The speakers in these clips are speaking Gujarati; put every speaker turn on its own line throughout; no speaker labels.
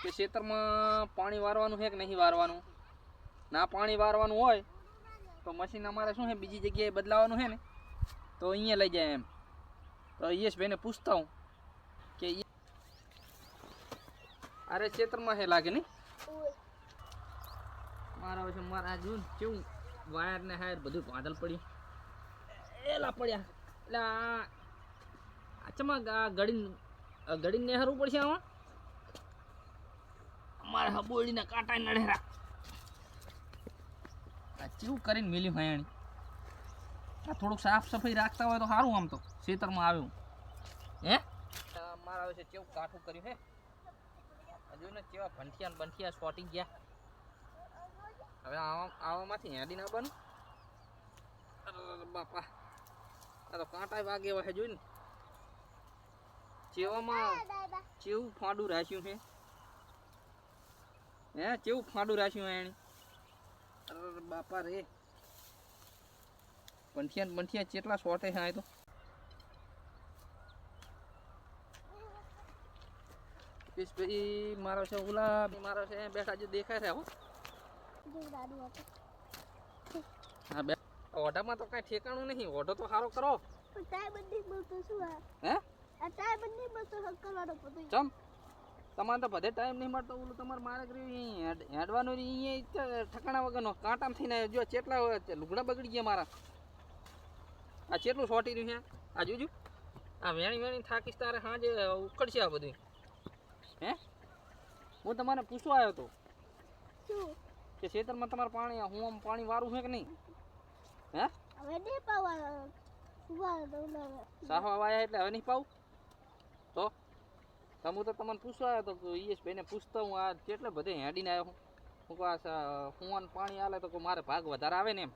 કે ખેતરમાં પાણી વારવાનું છે કે નહીં વારવાનું. ના પાણી વારવાનું હોય તો મશીન અમારે શું છે બીજી જગ્યાએ બદલાવાનું છે ને તો અહીંયા લઈ જાય એમ. તો યશભાઈને પૂછતા હું કે અરે ખેતરમાં છે લાગે નહીં મારા છે મારા જોન કેવું વાયર ને હાયર બધું વાદળ પડ્યું એલા પડ્યા એટલે આચમાં ગડીને નેહરવું પડશે આમાં અમારે હબોળીને કાંટા નડેરા આ કેવું કરીને મેલ્યું હયાણી. આ થોડુંક સાફ સફાઈ રાખતા હોય તો સારું. આમ તો ખેતરમાં આવ્યું હે મારા વિશે કેવું કાઠું કર્યું હે હજુ ને કેવા ભંઠિયા સોટી ગયા. હવે આવામાંથી હેડી ના બન બાપા આ તો કાંટા વાગે એવા છે જોઈ ને ચેવામાં ચેવું ફાડું રાખ્યું છે હે ચેવું ફાડું રાખ્યું એની. અરે બાપા રે બંઠિયા ચેટલા શોર્ટે છે આ તો. ભાઈ મારો છે ઓલા મારો છે બેઠા જે દેખાય છે હો હા બે ઓઢામાં તો કઈ ઠેકાણું નહીં. ઓઢો તો સારો કરો હે ચમ તમારે તો બધે ટાઈમ નહીં મળતો. ઓલું તમારે મારે કર્યું હેડવાનું અહીંયા ઠકાણા વગરનો કાંટામાં થઈને જો ચેટલા લુગડા બગડી ગયા મારા. આ ચેટલું સોટી રહ્યું છે આ જોજો. આ વેણી થાકીશ તારે સાંજે ઉકળશે આ બધું હે. હું તમારે પૂછવા આવ્યો હતો કે ખેતરમાં તમારે પાણી હું પાણી વારું છે કે નહીં હે. સાહવા વાયા એટલે હવે નહીં પાવું તો હું તો તમને પૂછવા આવ્યો હતો કે યશભાઈને પૂછતો હું આ કેટલે બધે હેડીને આવ્યો હું હું પાણી હાલે તો મારે ભાગ વધારે આવે ને એમ.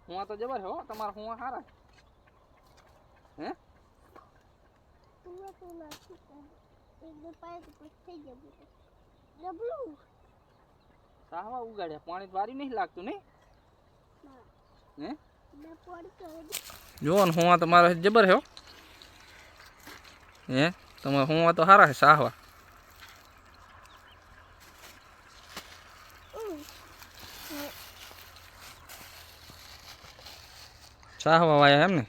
હું તો જબર હો તમારે હું સારા હે. સાહવા ઉગાડ્યા પાણી વારી નહીં લાગતું નહીં હે. જો ને હું તમારે જબર હે હે તમારે હું તો સારા છે સાહવા. સાહવા વાયા એમ ને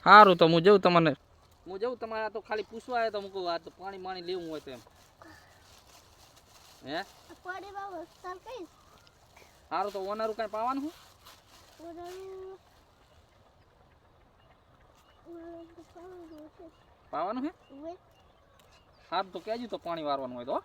સારું. તો હું જઉં તમારે તો ખાલી પૂછવા આવ્યો તો હું કહું આ તો પાણી લેવું હોય તો એમ હે. સારું તો ઓનરું કઈ પાવાનું પાવાનું હે. સારું તો કહેજો તો પાણી વારવાનું હોય તો.